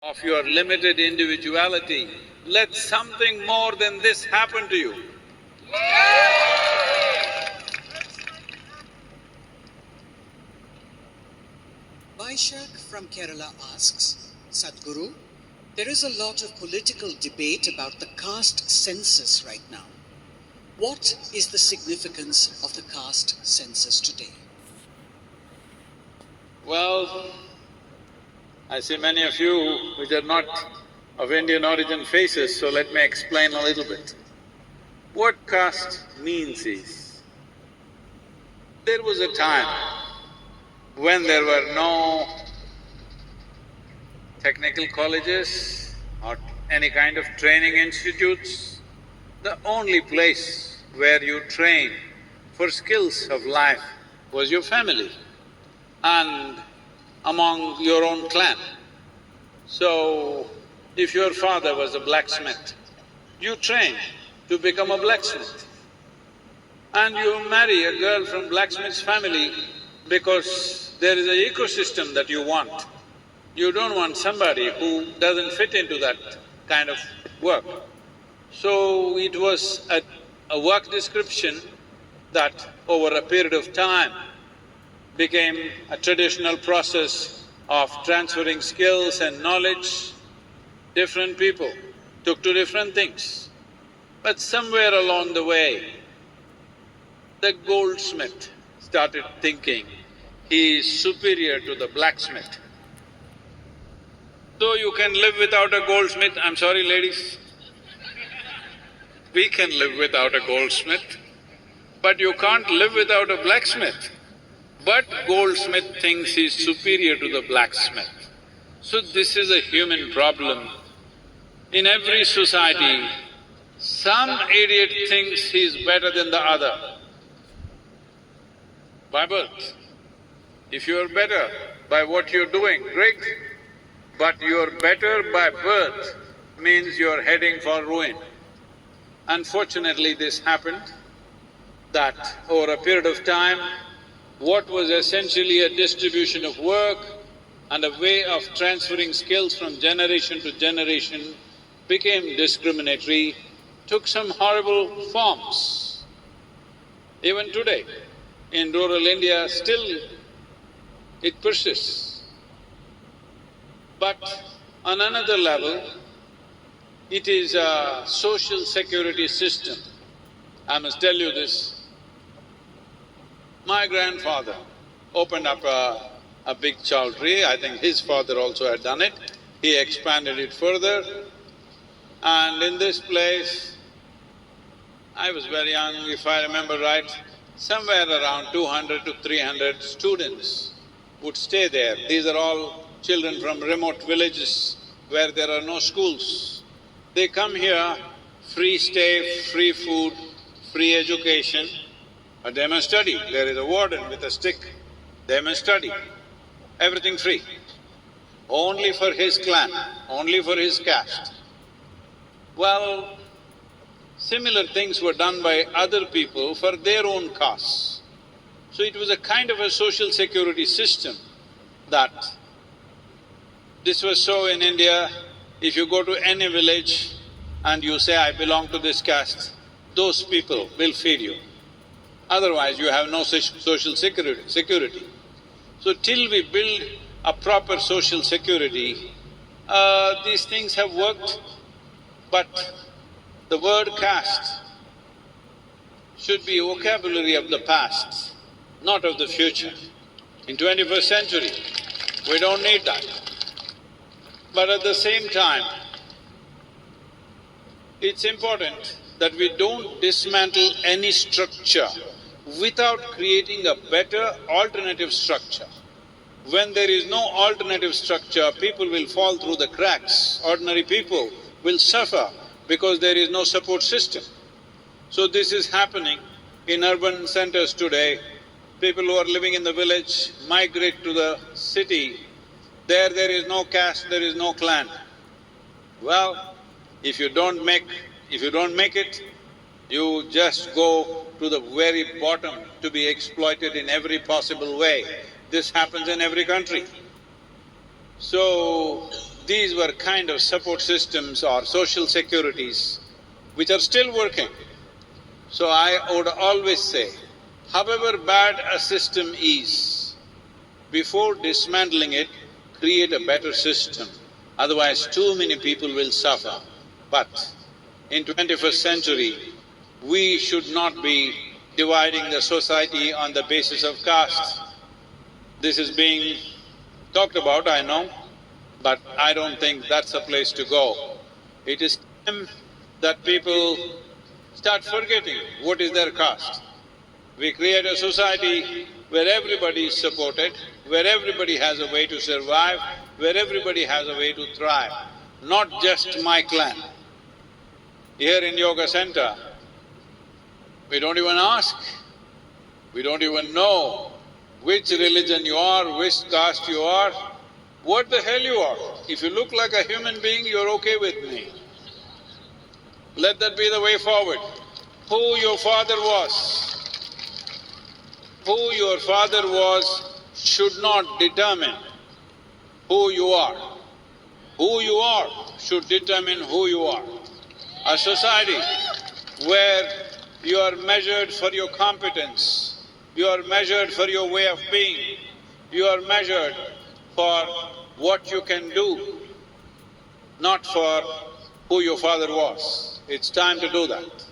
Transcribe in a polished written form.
of your limited individuality. Let something more than this happen to you. Vaishak from Kerala asks, Sadhguru, there is a lot of political debate about the caste census right now. What is the significance of the caste census today? Well, I see many of you which are not of Indian origin faces, so let me explain a little bit. What caste means is, there was a time when there were no technical colleges or any kind of training institutes. The only place where you train for skills of life was your family and among your own clan. So, if your father was a blacksmith, you train to become a blacksmith. And you marry a girl from blacksmith's family because there is an ecosystem that you want. You don't want somebody who doesn't fit into that kind of work. So it was a work description that over a period of time became a traditional process of transferring skills and knowledge. Different people took to different things. But somewhere along the way, the goldsmith started thinking he is superior to the blacksmith. Though you can live without a goldsmith, I'm sorry ladies, we can live without a goldsmith, but you can't live without a blacksmith. But goldsmith thinks he's superior to the blacksmith. So this is a human problem. In every society, some idiot thinks he's better than the other by birth. If you're better by what you're doing, great. But you're better by birth means you're heading for ruin. Unfortunately, this happened that over a period of time, what was essentially a distribution of work and a way of transferring skills from generation to generation became discriminatory, took some horrible forms. Even today, in rural India, still it persists. But on another level, it is a social security system. I must tell you this. My grandfather opened up a big chowdhury, I think his father also had done it. He expanded it further, and in this place, I was very young, if I remember right, somewhere around 200 to 300 students would stay there. These are all children from remote villages where there are no schools. They come here, free stay, free food, free education, but they must study. There is a warden with a stick, they must study. Everything free. Only for his clan, only for his caste. Well, similar things were done by other people for their own castes. So it was a kind of a social security system that this was so in India. If you go to any village and you say, I belong to this caste, those people will feed you. Otherwise, you have no social security. So till we build a proper social security, these things have worked, but the word caste should be a vocabulary of the past, not of the future. In 21st century, we don't need that. But at the same time, it's important that we don't dismantle any structure without creating a better alternative structure. When there is no alternative structure, people will fall through the cracks. Ordinary people will suffer because there is no support system. So this is happening in urban centers today. People who are living in the village migrate to the city. There is no caste, there is no clan. Well, if you don't make it, you just go to the very bottom to be exploited in every possible way. This happens in every country. So, these were kind of support systems or social securities which are still working. So I would always say, however bad a system is, before dismantling it, create a better system. Otherwise, too many people will suffer. But in 21st century, we should not be dividing the society on the basis of caste. This is being talked about, I know, but I don't think that's the place to go. It is time that people start forgetting what is their caste. We create a society where everybody is supported, where everybody has a way to survive, where everybody has a way to thrive, not just my clan. Here in Yoga Center, we don't even ask, we don't even know which religion you are, which caste you are, what the hell you are. If you look like a human being, you're okay with me. Let that be the way forward. Who your father was should not determine who you are. Who you are should determine who you are. A society where you are measured for your competence, you are measured for your way of being, you are measured for what you can do, not for who your father was. It's time to do that.